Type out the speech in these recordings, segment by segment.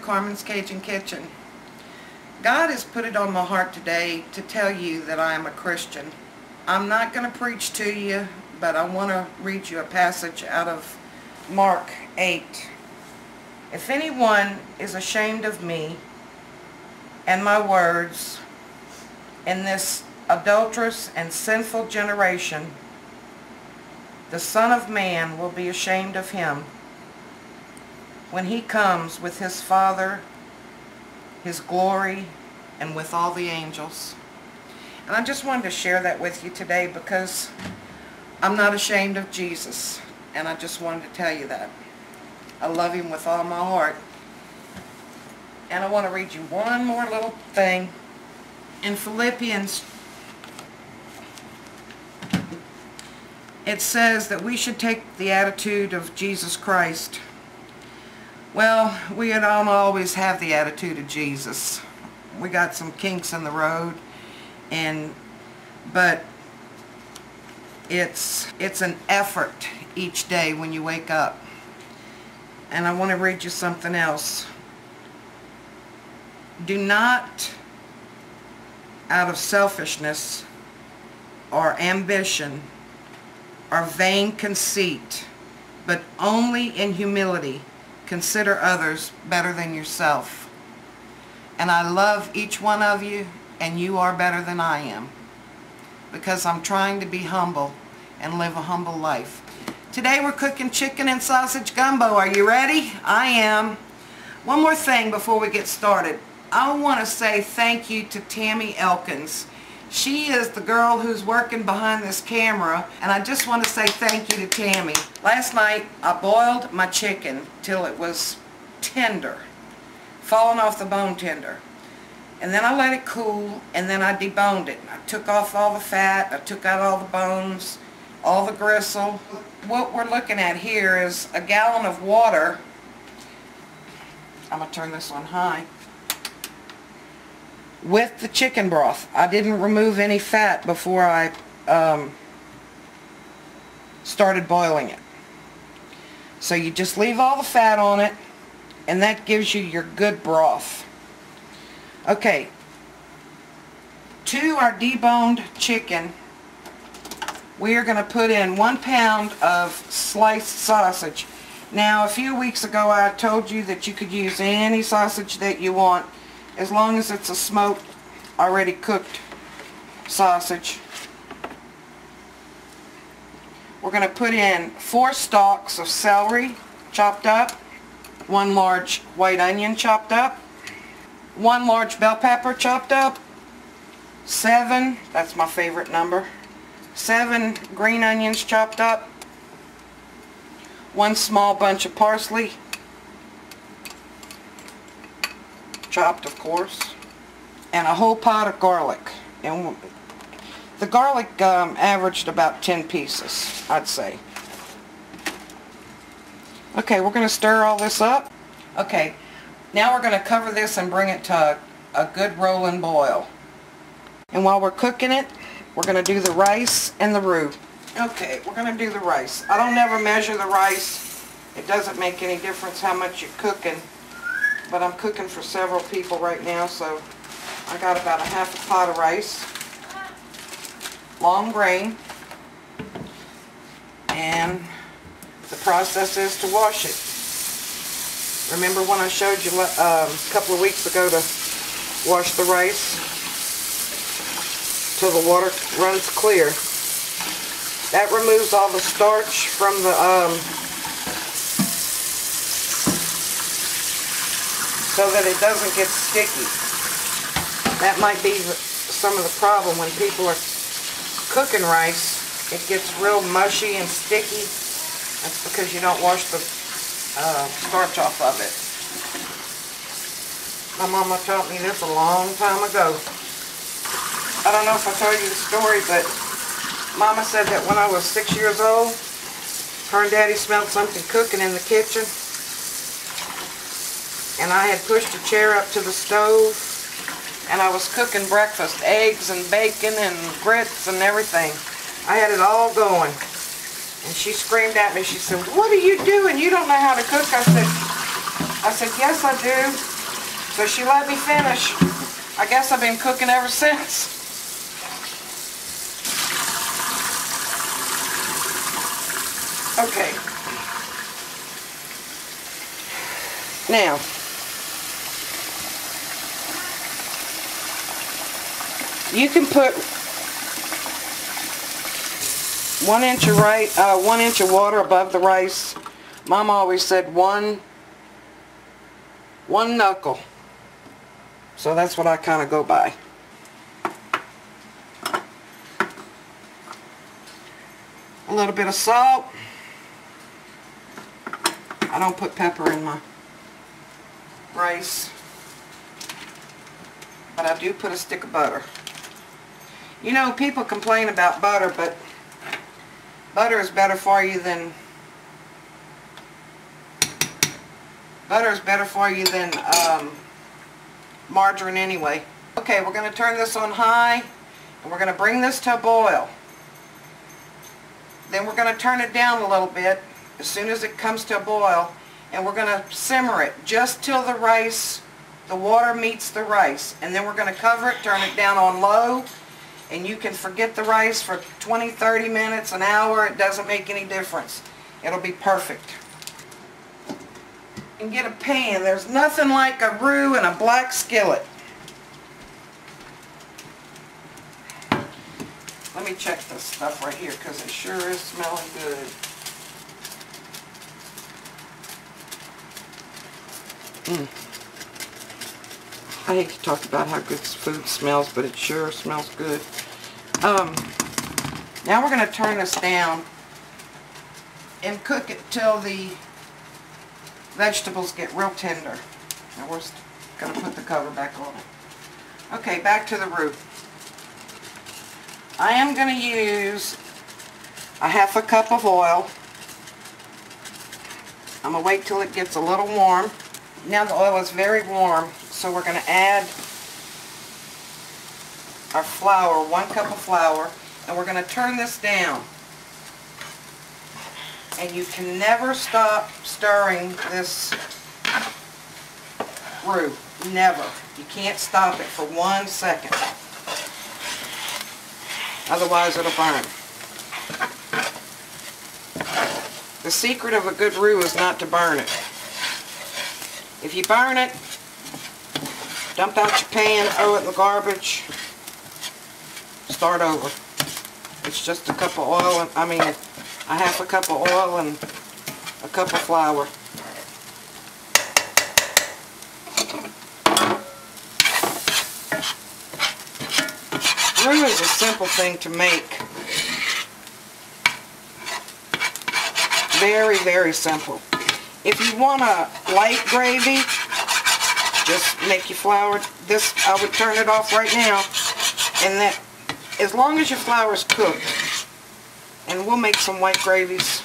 Carmen's Cajun Kitchen. God has put it on my heart today to tell you that I am a Christian. I'm not going to preach to you, but I want to read you a passage out of Mark 8. If anyone is ashamed of me and my words in this adulterous and sinful generation, the Son of Man will be ashamed of him when he comes with his Father, his glory, and with all the angels. And I just wanted to share that with you today because I'm not ashamed of Jesus, and I just wanted to tell you that. I love him with all my heart. And I want to read you one more little thing. In Philippians, it says that we should take the attitude of Jesus Christ. Well, we don't always have the attitude of Jesus. We got some kinks in the road, but it's an effort each day when you wake up. And I want to read you something else. Do not, out of selfishness or ambition or vain conceit, but only in humility, consider others better than yourself. And I love each one of you, and you are better than I am, because I'm trying to be humble and live a humble life. Today we're cooking chicken and sausage gumbo. Are you ready? I am. One more thing before we get started. I want to say thank you to Tammy Elkins. She is the girl who's working behind this camera, and I just want to say thank you to Tammy. Last night I boiled my chicken till it was tender, falling off the bone tender. And then I let it cool, and then I deboned it. I took off all the fat, I took out all the bones, all the gristle. What we're looking at here is a gallon of water. I'm going to turn this on high. With the chicken broth. I didn't remove any fat before I started boiling it. So you just leave all the fat on it, and that gives you your good broth. Okay, to our deboned chicken, we are going to put in 1 pound of sliced sausage. Now, a few weeks ago I told you that you could use any sausage that you want, as long as it's a smoked, already cooked sausage. We're going to put in 4 stalks of celery chopped up, 1 large white onion chopped up, 1 large bell pepper chopped up, 7, that's my favorite number, 7 green onions chopped up, 1 small bunch of parsley, chopped of course, and a whole pot of garlic. And the garlic averaged about 10 pieces, I'd say. Okay, we're going to stir all this up. Okay, now we're going to cover this and bring it to a good rolling boil. And while we're cooking it, we're going to do the rice and the roux. Okay, we're going to do the rice. I don't ever measure the rice. It doesn't make any difference how much you're cooking. But I'm cooking for several people right now, so I got about a half a pot of rice, long grain, and the process is to wash it. Remember when I showed you a couple of weeks ago to wash the rice till the water runs clear? That removes all the starch from the so that it doesn't get sticky. That might be some of the problem when people are cooking rice. It gets real mushy and sticky. That's because you don't wash the starch off of it. My mama taught me this a long time ago. I don't know if I told you the story, but Mama said that when I was 6 years old, her and Daddy smelled something cooking in the kitchen. And I had pushed a chair up to the stove, and I was cooking breakfast, eggs and bacon and grits and everything. I had it all going. And she screamed at me. She said, "What are you doing? You don't know how to cook." I said, "Yes, I do." So she let me finish. I guess I've been cooking ever since. Okay. Now, you can put 1 inch of water above the rice. Mom always said one knuckle. So that's what I kind of go by. A little bit of salt. I don't put pepper in my rice, but I do put a stick of butter. You know, people complain about butter, but butter is better for you than margarine anyway. Okay, we're going to turn this on high, and we're going to bring this to a boil. Then we're going to turn it down a little bit as soon as it comes to a boil, and we're going to simmer it just till the water meets the rice. And then we're going to cover it, turn it down on low, and you can forget the rice for 20, 30 minutes, an hour. It doesn't make any difference. It'll be perfect. And get a pan. There's nothing like a roux in a black skillet. Let me check this stuff right here because it sure is smelling good. I hate to talk about how good food smells, but it sure smells good. Now we're going to turn this down and cook it till the vegetables get real tender. Now we're going to put the cover back on it. Okay, back to the roux. I am going to use a 1/2 cup of oil. I'm going to wait till it gets a little warm. Now the oil is very warm, so we're going to add our flour, 1 cup of flour, and we're going to turn this down. And you can never stop stirring this roux. Never. You can't stop it for 1 second. Otherwise it'll burn. The secret of a good roux is not to burn it. If you burn it, dump out your pan, throw it in the garbage, start over. It's just a cup of oil, a 1/2 cup of oil and a cup of flour. Roux is a simple thing to make. Very, very simple. If you want a light gravy, just make your flour. This, I would turn it off right now. And that, as long as your flour is cooked, and we'll make some white gravies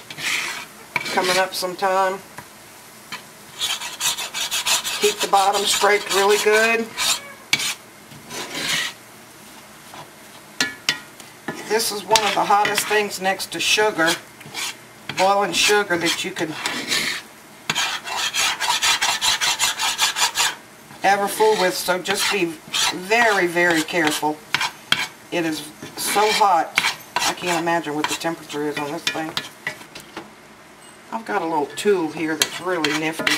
coming up sometime. Keep the bottom scraped really good. This is one of the hottest things next to sugar, boiling sugar, that you could ever fool with, so just be very, very careful. It is so hot. I can't imagine what the temperature is on this thing. I've got a little tool here that's really nifty.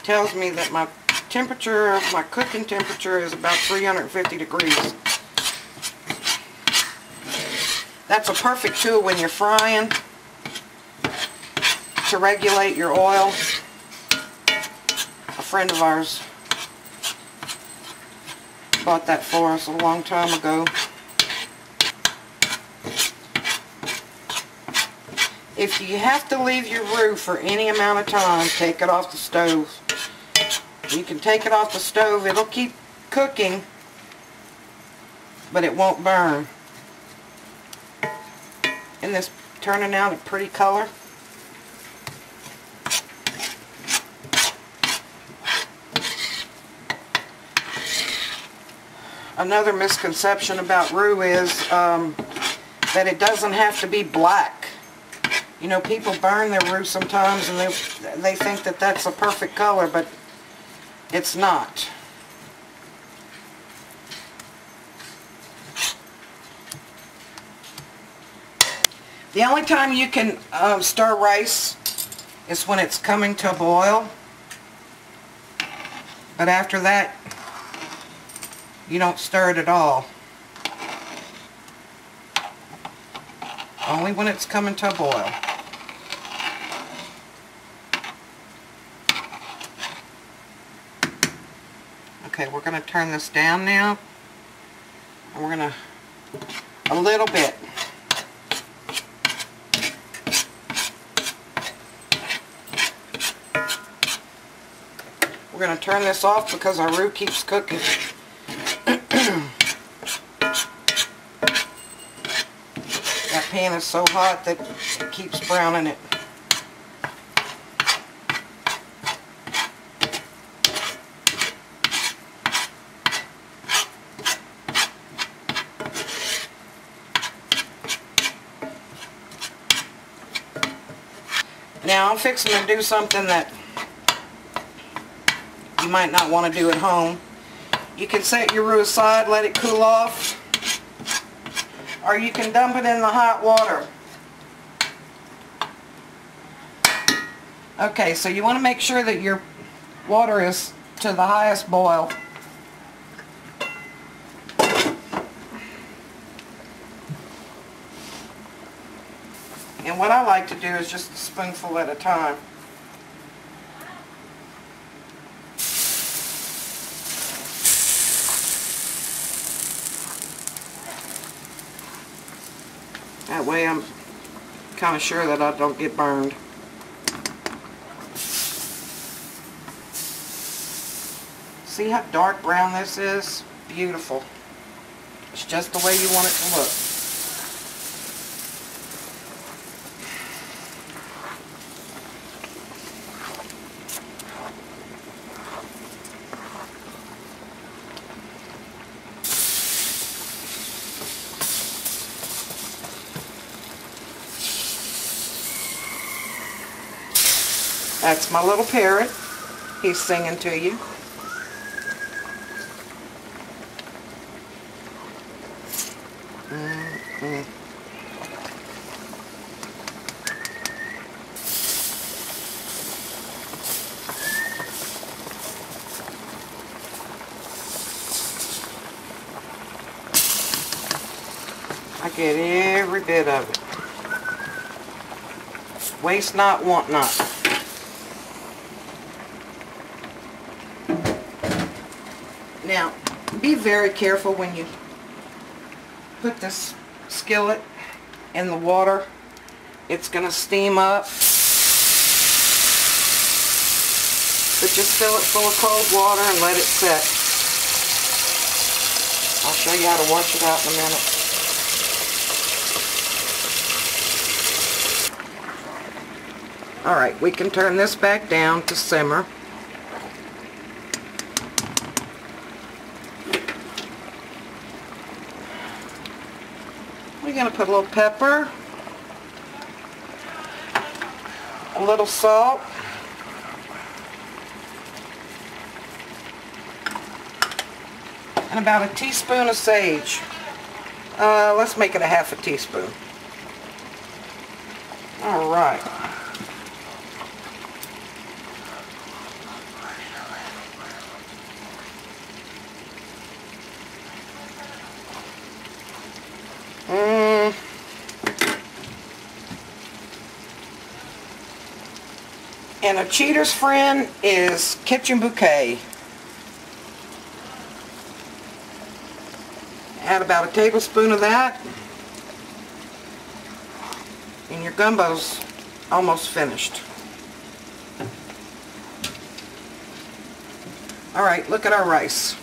Tells me that my temperature, my cooking temperature is about 350 degrees. That's a perfect tool when you're frying to regulate your oil. A friend of ours bought that for us a long time ago. If you have to leave your roux for any amount of time, take it off the stove. You can take it off the stove, it'll keep cooking, but it won't burn. Isn't this turning out a pretty color? Another misconception about roux is that it doesn't have to be black. You know, people burn their roux sometimes and they think that that's a perfect color, but it's not. The only time you can stir rice is when it's coming to a boil. But after that, you don't stir it at all. Only when it's coming to a boil. Okay, we're going to turn this down now. And we're going to, a little bit. We're going to turn this off because our roux keeps cooking. That pan is so hot that it keeps browning it. Now I'm fixing to do something that you might not want to do at home. You can set your roux aside, let it cool off, or you can dump it in the hot water. Okay, so you want to make sure that your water is to the highest boil. And what I like to do is just a spoonful at a time. That way I'm kind of sure that I don't get burned. See how dark brown this is? Beautiful. It's just the way you want it to look. That's my little parrot. He's singing to you. I get every bit of it. Waste not, want not. Now, be very careful when you put this skillet in the water. It's going to steam up. But just fill it full of cold water and let it set. I'll show you how to wash it out in a minute. Alright, we can turn this back down to simmer. We're going to put a little pepper, a little salt, and about a teaspoon of sage. Let's make it a half a teaspoon. Alright. And a cheater's friend is kitchen bouquet. Add about a tablespoon of that. And your gumbo's almost finished. Alright, look at our rice.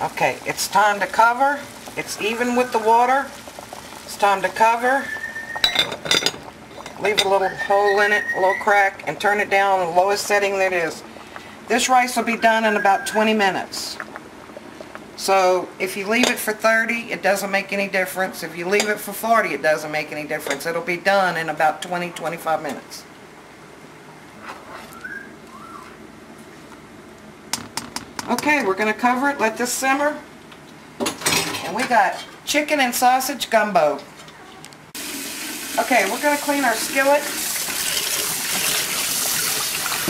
Okay, it's time to cover. It's even with the water. It's time to cover. Leave a little hole in it, a little crack, and turn it down to the lowest setting that is. This rice will be done in about 20 minutes. So if you leave it for 30, it doesn't make any difference. If you leave it for 40, it doesn't make any difference. It'll be done in about 20-25 minutes. Okay, we're going to cover it, let this simmer. And we got chicken and sausage gumbo. Okay, we're going to clean our skillet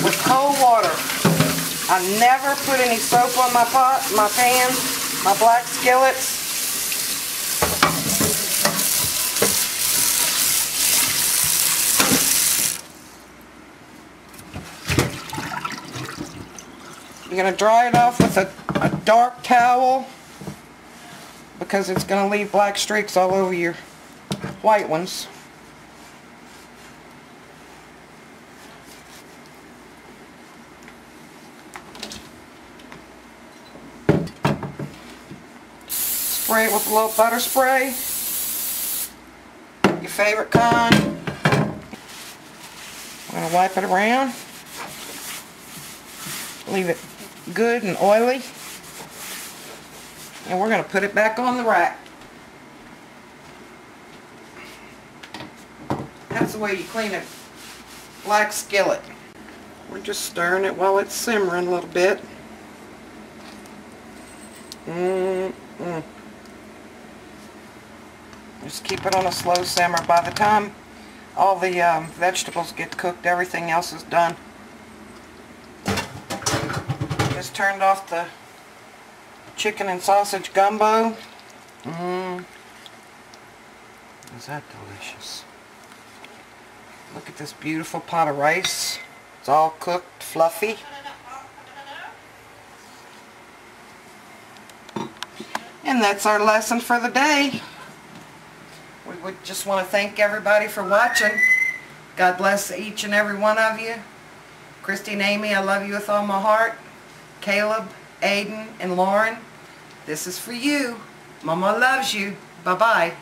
with cold water. I never put any soap on my pot, my pan, my black skillets. You're going to dry it off with a dark towel because it's going to leave black streaks all over your white ones. Spray it with a little butter spray, your favorite kind. I'm going to wipe it around, leave it good and oily, and we're going to put it back on the rack. That's the way you clean a black skillet. We're just stirring it while it's simmering a little bit. Just keep it on a slow simmer. By the time all the vegetables get cooked, everything else is done. Just turned off the chicken and sausage gumbo. Is that delicious? Look at this beautiful pot of rice. It's all cooked, fluffy. And that's our lesson for the day. We would just want to thank everybody for watching. God bless each and every one of you. Christy and Amy, I love you with all my heart. Caleb, Aiden, and Lauren, this is for you. Mama loves you. Bye-bye.